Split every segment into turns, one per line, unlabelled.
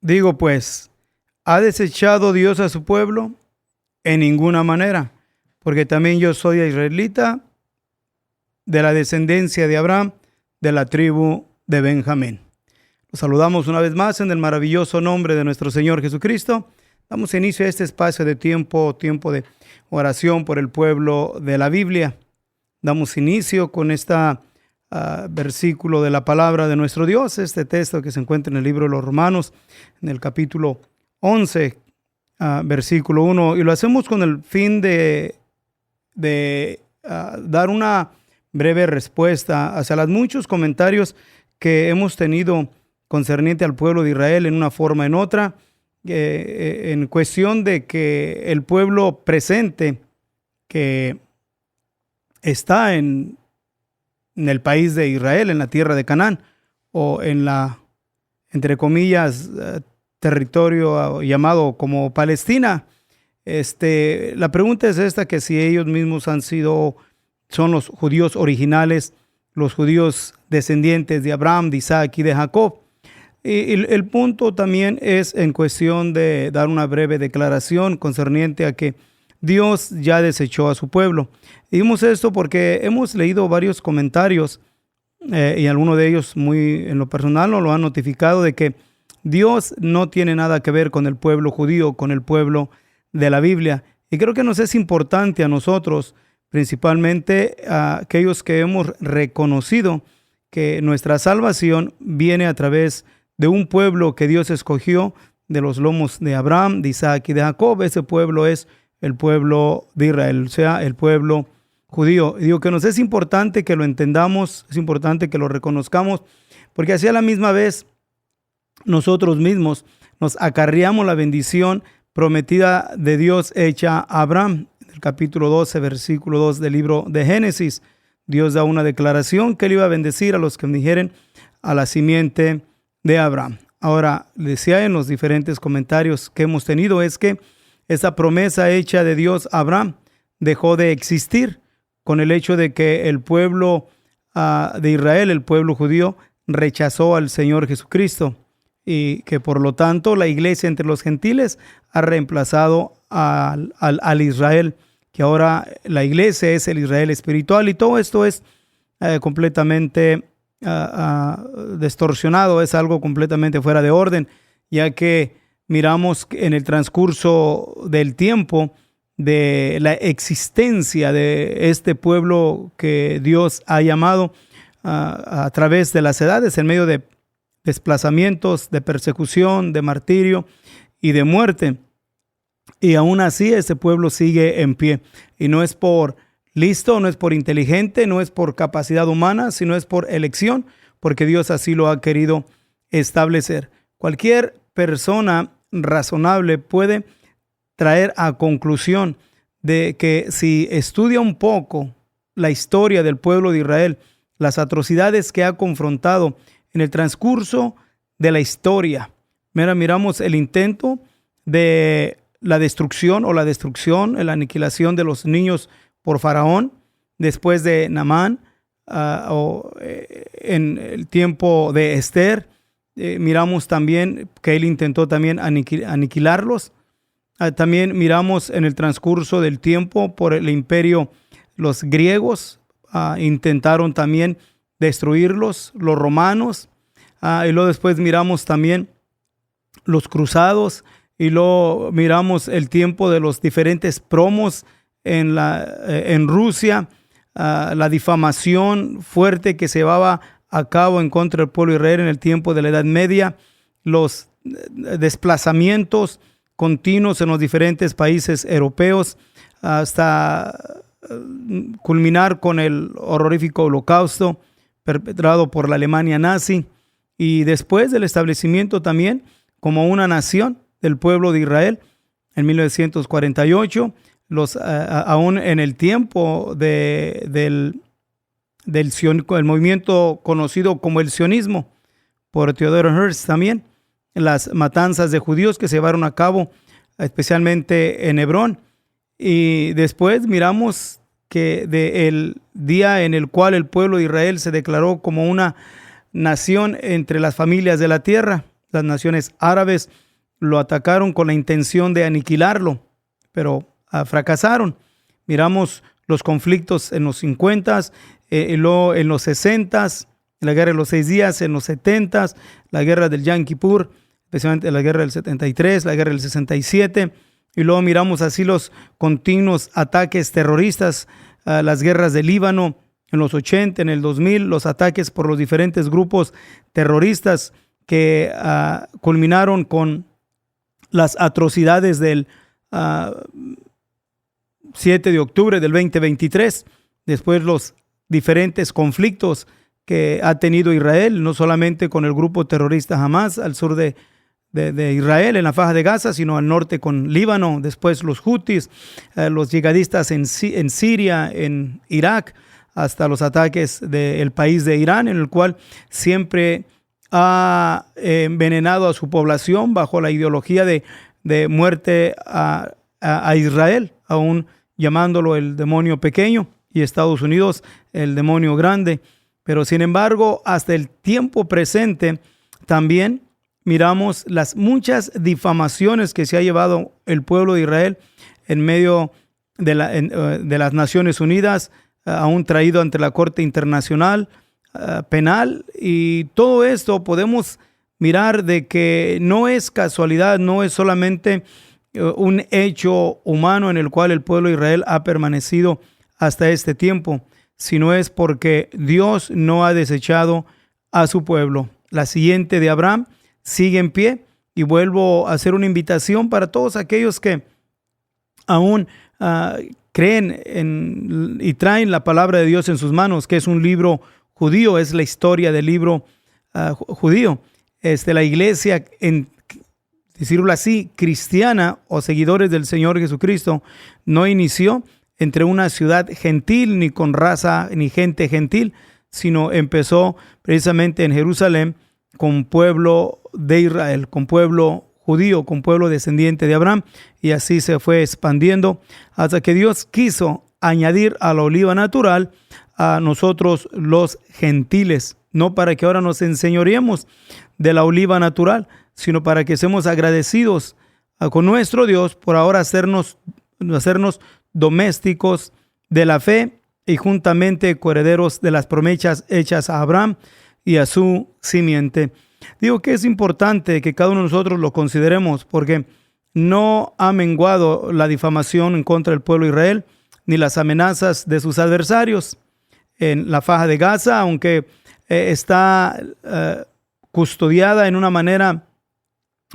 Digo pues, ¿ha desechado Dios a su pueblo? En ninguna manera, porque también yo soy israelita, de la descendencia de Abraham, de la tribu de Benjamín. Los saludamos una vez más en el maravilloso nombre de nuestro Señor Jesucristo. Damos inicio a este espacio de tiempo de oración por el pueblo de la Biblia. Damos inicio con este versículo de la palabra de nuestro Dios, este texto que se encuentra en el libro de los Romanos, en el capítulo 11, versículo 1. Y lo hacemos con el fin de dar una breve respuesta hacia los muchos comentarios que hemos tenido concerniente al pueblo de Israel en una forma o en otra, en cuestión de que el pueblo presente que está en el país de Israel, en la tierra de Canaán, o en la, entre comillas, territorio llamado como Palestina. La pregunta es esta, que si ellos mismos son los judíos originales, los judíos descendientes de Abraham, de Isaac y de Jacob. Y el punto también es en cuestión de dar una breve declaración concerniente a que Dios ya desechó a su pueblo. Y dimos esto porque hemos leído varios comentarios y algunos de ellos muy en lo personal nos lo han notificado de que Dios no tiene nada que ver con el pueblo judío, con el pueblo de la Biblia. Y creo que nos es importante a nosotros, principalmente a aquellos que hemos reconocido que nuestra salvación viene a través de un pueblo que Dios escogió de los lomos de Abraham, de Isaac y de Jacob. Ese pueblo es el pueblo de Israel, o sea, el pueblo judío. Y digo que nos es importante que lo entendamos, es importante que lo reconozcamos, porque así a la misma vez nosotros mismos nos acarreamos la bendición prometida de Dios hecha a Abraham. En el capítulo 12, versículo 2 del libro de Génesis, Dios da una declaración que él iba a bendecir a los que bendijeren a la simiente de Abraham. Ahora, decía en los diferentes comentarios que hemos tenido, es que esa promesa hecha de Dios a Abraham dejó de existir con el hecho de que el pueblo de Israel, el pueblo judío, rechazó al Señor Jesucristo, y que por lo tanto la iglesia entre los gentiles ha reemplazado al Israel, que ahora la iglesia es el Israel espiritual, y todo esto es completamente distorsionado, es algo completamente fuera de orden, ya que miramos en el transcurso del tiempo de la existencia de este pueblo que Dios ha llamado a través de las edades, en medio de desplazamientos, de persecución, de martirio y de muerte. Y aún así ese pueblo sigue en pie. Y no es por listo, no es por inteligente, no es por capacidad humana, sino es por elección, porque Dios así lo ha querido establecer. Cualquier persona razonable puede traer a conclusión de que si estudia un poco la historia del pueblo de Israel, las atrocidades que ha confrontado en el transcurso de la historia. Miramos el intento de la destrucción, la aniquilación de los niños por Faraón, después de Naamán, en el tiempo de Esther. Miramos también que él intentó también aniquilarlos. También miramos en el transcurso del tiempo por el imperio, los griegos intentaron también destruirlos, los romanos, y luego después miramos también los cruzados, y luego miramos el tiempo de los diferentes promos en Rusia, la difamación fuerte que se llevaba a cabo en contra del pueblo de Israel en el tiempo de la Edad Media, los desplazamientos continuos en los diferentes países europeos, hasta culminar con el horrorífico holocausto perpetrado por la Alemania nazi, y después del establecimiento también como una nación del pueblo de Israel en 1948, aún en el tiempo del movimiento conocido como el sionismo por Theodor Herzl, también las matanzas de judíos que se llevaron a cabo especialmente en Hebrón. Y después miramos que del día en el cual el pueblo de Israel se declaró como una nación entre las familias de la tierra, Las naciones árabes lo atacaron con la intención de aniquilarlo, pero fracasaron. Miramos los conflictos en los 50, y luego en los 60, la guerra de los 6 días, en los 70, la guerra del Yom Kippur, especialmente la guerra del 73, la guerra del 67, y luego miramos así los continuos ataques terroristas, las guerras del Líbano en los 80, en el 2000, los ataques por los diferentes grupos terroristas que culminaron con las atrocidades del 7 de octubre del 2023, después los diferentes conflictos que ha tenido Israel, no solamente con el grupo terrorista Hamas al sur de Israel, en la Faja de Gaza, sino al norte con Líbano, después los Houthis, los yihadistas en Siria, en Irak, hasta los ataques del país de Irán, en el cual siempre ha envenenado a su población bajo la ideología de muerte a Israel, aún llamándolo el demonio pequeño, y Estados Unidos el demonio grande. Pero sin embargo, hasta el tiempo presente también miramos las muchas difamaciones que se ha llevado el pueblo de Israel en medio de las Naciones Unidas, aún traído ante la Corte Internacional Penal, y todo esto podemos mirar de que no es casualidad, no es solamente un hecho humano en el cual el pueblo de Israel ha permanecido hasta este tiempo, sino es porque Dios no ha desechado a su pueblo. La siguiente de Abraham sigue en pie, y vuelvo a hacer una invitación para todos aquellos que aún creen y traen la palabra de Dios en sus manos, que es un libro judío, es la historia del libro judío. La iglesia, en decirlo así, cristiana o seguidores del Señor Jesucristo, no inició entre una ciudad gentil, ni con raza, ni gente gentil, sino empezó precisamente en Jerusalén con pueblo de Israel, con pueblo judío, con pueblo descendiente de Abraham, y así se fue expandiendo hasta que Dios quiso añadir a la oliva natural a nosotros los gentiles, no para que ahora nos enseñoreemos de la oliva natural, sino para que seamos agradecidos con nuestro Dios por ahora hacernos domésticos de la fe y juntamente coherederos de las promesas hechas a Abraham y a su simiente. Digo que es importante que cada uno de nosotros lo consideremos, porque no ha menguado la difamación en contra del pueblo de Israel, ni las amenazas de sus adversarios. En la Faja de Gaza, aunque está custodiada en una manera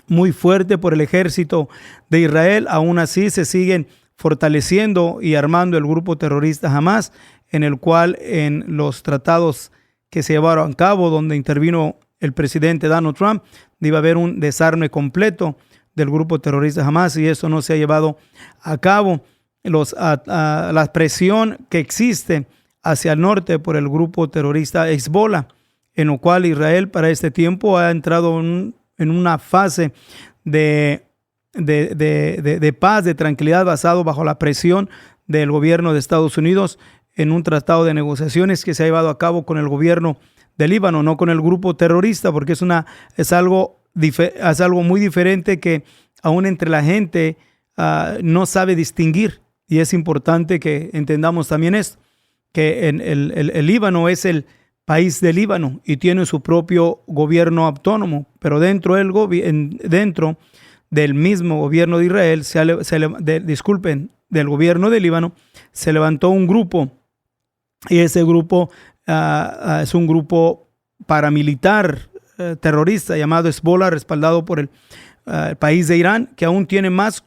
muy fuerte por el ejército de Israel, aún así se siguen fortaleciendo y armando el grupo terrorista Hamas, en el cual en los tratados que se llevaron a cabo, donde intervino el presidente Donald Trump, iba a haber un desarme completo del grupo terrorista Hamas, y eso no se ha llevado a cabo. La presión que existe hacia el norte por el grupo terrorista Hezbollah, en lo cual Israel para este tiempo ha entrado en una fase de paz, de tranquilidad, basado bajo la presión del gobierno de Estados Unidos en un tratado de negociaciones que se ha llevado a cabo con el gobierno de Líbano, no con el grupo terrorista, porque es algo muy diferente que aún entre la gente no sabe distinguir, y es importante que entendamos también esto, que el Líbano es el país de Líbano y tiene su propio gobierno autónomo, pero dentro del mismo gobierno de Israel, del gobierno de Líbano, se levantó un grupo, y ese grupo es un grupo paramilitar terrorista llamado Hezbollah, respaldado por el país de Irán, que aún tiene más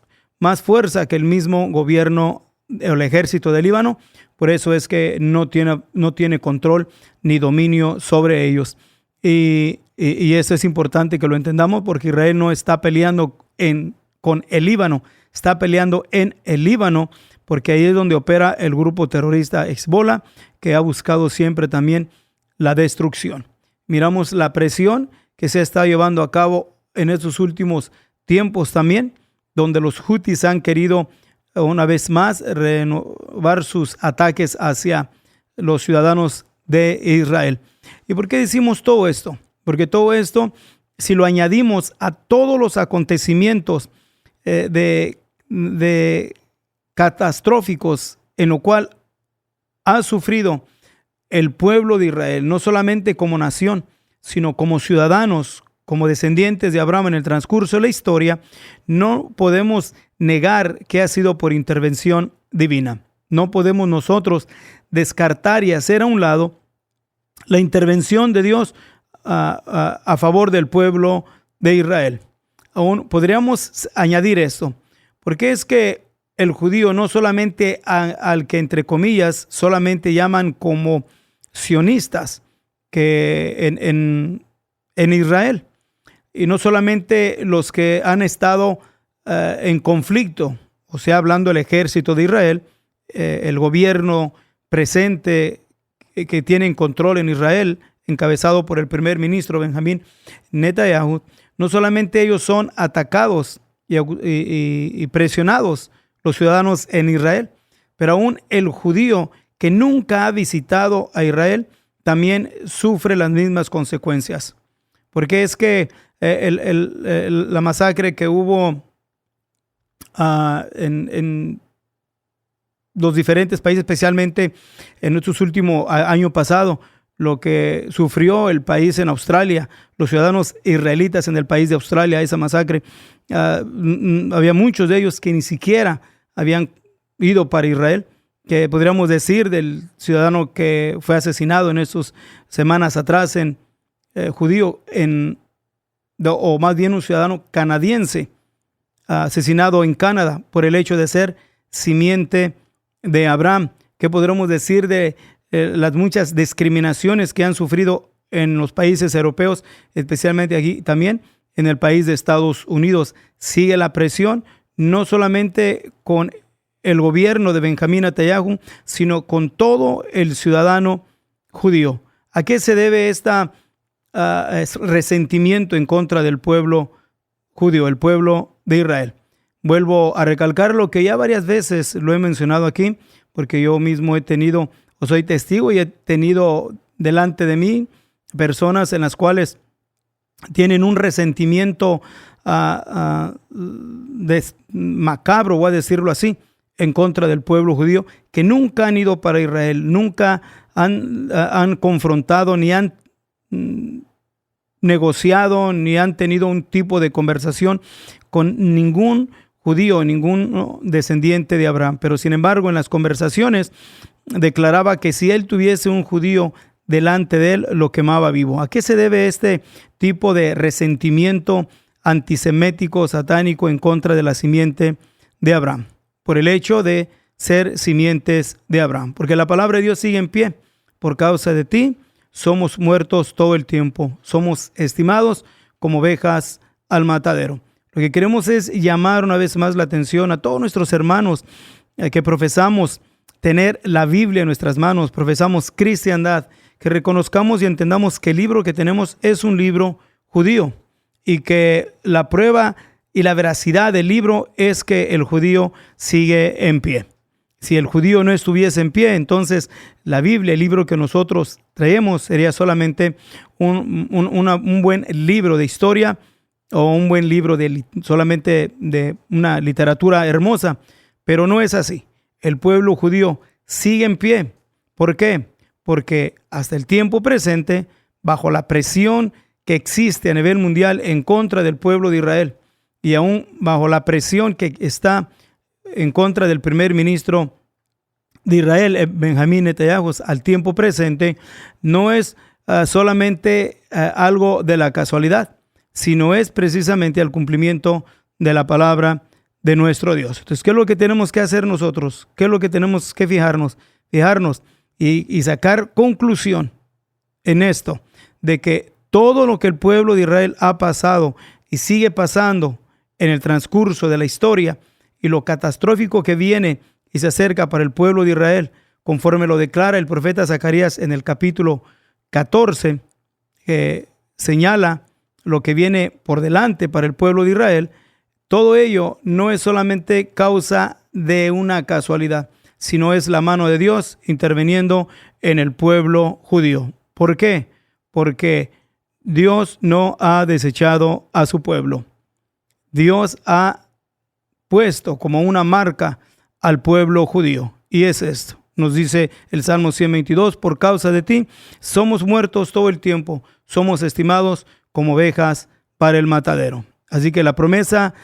fuerza que el mismo gobierno o el ejército de Líbano. Por eso es que no tiene control ni dominio sobre ellos. Y eso es importante que lo entendamos, porque Israel no está peleando con el Líbano, está peleando en el Líbano, porque ahí es donde opera el grupo terrorista Hezbollah, que ha buscado siempre también la destrucción. Miramos la presión que se está llevando a cabo en estos últimos tiempos también, donde los Houthis han querido una vez más renovar sus ataques hacia los ciudadanos de Israel. ¿Y por qué decimos todo esto? Porque todo esto si lo añadimos a todos los acontecimientos de catastróficos en lo cual ha sufrido el pueblo de Israel, no solamente como nación, sino como ciudadanos, como descendientes de Abraham en el transcurso de la historia, no podemos negar que ha sido por intervención divina. No podemos nosotros descartar y hacer a un lado la intervención de Dios a favor del pueblo de Israel. Aún podríamos añadir esto, porque es que el judío no solamente al que entre comillas solamente llaman como sionistas que en Israel, y no solamente los que han estado en conflicto, o sea, hablando del ejército de Israel, el gobierno presente que tiene control en Israel, encabezado por el primer ministro Benjamín Netanyahu, no solamente ellos son atacados y presionados, los ciudadanos en Israel, pero aún el judío que nunca ha visitado a Israel también sufre las mismas consecuencias. Porque es que la masacre que hubo en los diferentes países, especialmente en estos últimos año pasado, lo que sufrió el país en Australia, los ciudadanos israelitas en el país de Australia, esa masacre, había muchos de ellos que ni siquiera habían ido para Israel, que podríamos decir del ciudadano que fue asesinado en estas semanas atrás, judío, o más bien un ciudadano canadiense, asesinado en Canadá por el hecho de ser simiente de Abraham. ¿Qué podríamos decir de las muchas discriminaciones que han sufrido en los países europeos, especialmente aquí también en el país de Estados Unidos? Sigue la presión, no solamente con el gobierno de Benjamín Netanyahu, sino con todo el ciudadano judío. ¿A qué se debe este resentimiento en contra del pueblo judío, el pueblo de Israel? Vuelvo a recalcar lo que ya varias veces lo he mencionado aquí, porque yo mismo soy testigo y he tenido delante de mí personas en las cuales tienen un resentimiento macabro, voy a decirlo así, en contra del pueblo judío, que nunca han ido para Israel, nunca han confrontado, ni han negociado, ni han tenido un tipo de conversación con ningún judío, ningún descendiente de Abraham. Pero sin embargo, en las conversaciones declaraba que si él tuviese un judío delante de él, lo quemaba vivo. ¿A qué se debe este tipo de resentimiento antisemético, satánico en contra de la simiente de Abraham? Por el hecho de ser simientes de Abraham. Porque la palabra de Dios sigue en pie. Por causa de ti, somos muertos todo el tiempo. Somos estimados como ovejas al matadero. Lo que queremos es llamar una vez más la atención a todos nuestros hermanos que profesamos tener la Biblia en nuestras manos, profesamos cristiandad, que reconozcamos y entendamos que el libro que tenemos es un libro judío y que la prueba y la veracidad del libro es que el judío sigue en pie. Si el judío no estuviese en pie, entonces la Biblia, el libro que nosotros traemos, sería solamente un buen libro de historia o un buen libro solamente de una literatura hermosa, pero no es así. El pueblo judío sigue en pie. ¿Por qué? Porque hasta el tiempo presente, bajo la presión que existe a nivel mundial en contra del pueblo de Israel, y aún bajo la presión que está en contra del primer ministro de Israel, Benjamín Netanyahu, al tiempo presente, no es solamente algo de la casualidad, sino es precisamente el cumplimiento de la palabra de nuestro Dios. Entonces, ¿qué es lo que tenemos que hacer nosotros? ¿Qué es lo que tenemos que fijarnos y sacar conclusión en esto? De que todo lo que el pueblo de Israel ha pasado y sigue pasando en el transcurso de la historia y lo catastrófico que viene y se acerca para el pueblo de Israel, conforme lo declara el profeta Zacarías en el capítulo 14, señala lo que viene por delante para el pueblo de Israel. Todo ello no es solamente causa de una casualidad, sino es la mano de Dios interviniendo en el pueblo judío. ¿Por qué? Porque Dios no ha desechado a su pueblo. Dios ha puesto como una marca al pueblo judío. Y es esto. Nos dice el Salmo 122, por causa de ti somos muertos todo el tiempo, somos estimados como ovejas para el matadero. Así que la promesa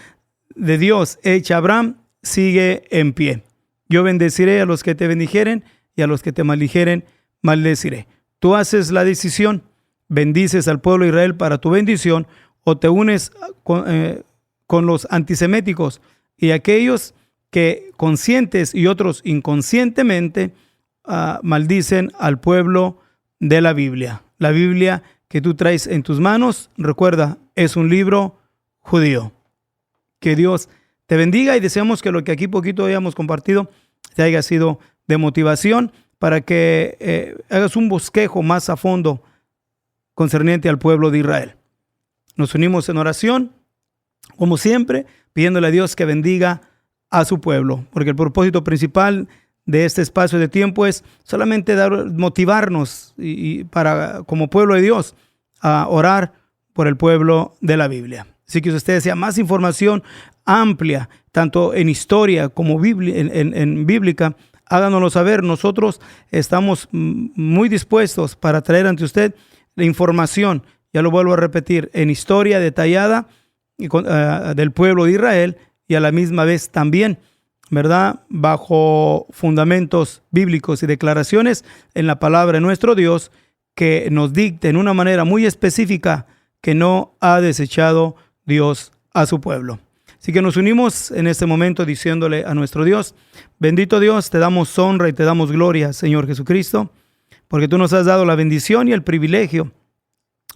de Dios hecha a Abraham sigue en pie. Yo bendeciré a los que te bendijeren y a los que te maldijeren, maldeciré. Tú haces la decisión, bendices al pueblo de Israel para tu bendición o te unes con los antiseméticos y aquellos que conscientes y otros inconscientemente maldicen al pueblo de la Biblia. La Biblia que tú traes en tus manos, recuerda, es un libro judío. Que Dios te bendiga y deseamos que lo que aquí poquito hayamos compartido te haya sido de motivación para que hagas un bosquejo más a fondo concerniente al pueblo de Israel. Nos unimos en oración, como siempre, pidiéndole a Dios que bendiga a su pueblo, porque el propósito principal de este espacio de tiempo es solamente motivarnos y para como pueblo de Dios a orar por el pueblo de la Biblia. Así que si usted desea más información amplia, tanto en historia como en bíblica, háganoslo saber. Nosotros estamos muy dispuestos para traer ante usted la información, ya lo vuelvo a repetir, en historia detallada del pueblo de Israel y a la misma vez también, ¿verdad?, bajo fundamentos bíblicos y declaraciones en la palabra de nuestro Dios que nos dicte en una manera muy específica que no ha desechado Dios a su pueblo. Así que nos unimos en este momento diciéndole a nuestro Dios: bendito Dios, te damos honra y te damos gloria, Señor Jesucristo, porque tú nos has dado la bendición y el privilegio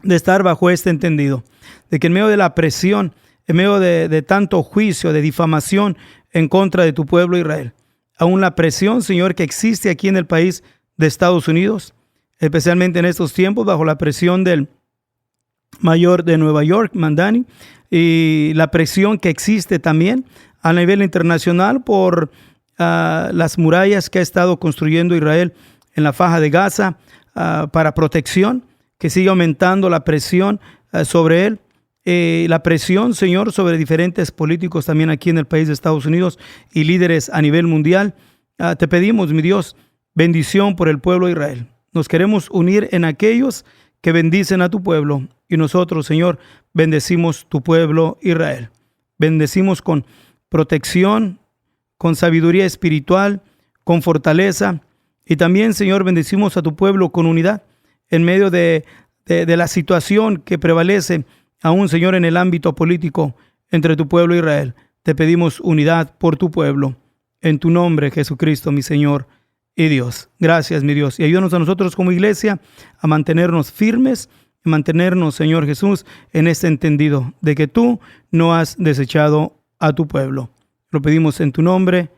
de estar bajo este entendido, de que en medio de la presión, en medio de tanto juicio, de difamación en contra de tu pueblo Israel, aún la presión, Señor, que existe aquí en el país de Estados Unidos, especialmente en estos tiempos, bajo la presión del mayor de Nueva York, Mandani, y la presión que existe también a nivel internacional por las murallas que ha estado construyendo Israel en la faja de Gaza para protección, que sigue aumentando la presión sobre él. La presión, Señor, sobre diferentes políticos también aquí en el país de Estados Unidos y líderes a nivel mundial. Te pedimos, mi Dios, bendición por el pueblo de Israel. Nos queremos unir en aquellos que bendicen a tu pueblo y nosotros, Señor, bendecimos tu pueblo Israel. Bendecimos con protección, con sabiduría espiritual, con fortaleza y también, Señor, bendecimos a tu pueblo con unidad en medio de la situación que prevalece aún, Señor, en el ámbito político entre tu pueblo e Israel. Te pedimos unidad por tu pueblo. En tu nombre, Jesucristo, mi Señor y Dios. Gracias, mi Dios. Y ayúdanos a nosotros como iglesia a mantenernos firmes y mantenernos, Señor Jesús, en este entendido de que tú no has desechado a tu pueblo. Lo pedimos en tu nombre,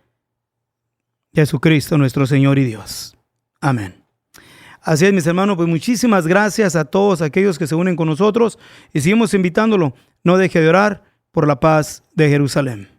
Jesucristo, nuestro Señor y Dios. Amén. Así es, mis hermanos, pues muchísimas gracias a todos aquellos que se unen con nosotros y seguimos invitándolo. No deje de orar por la paz de Jerusalén.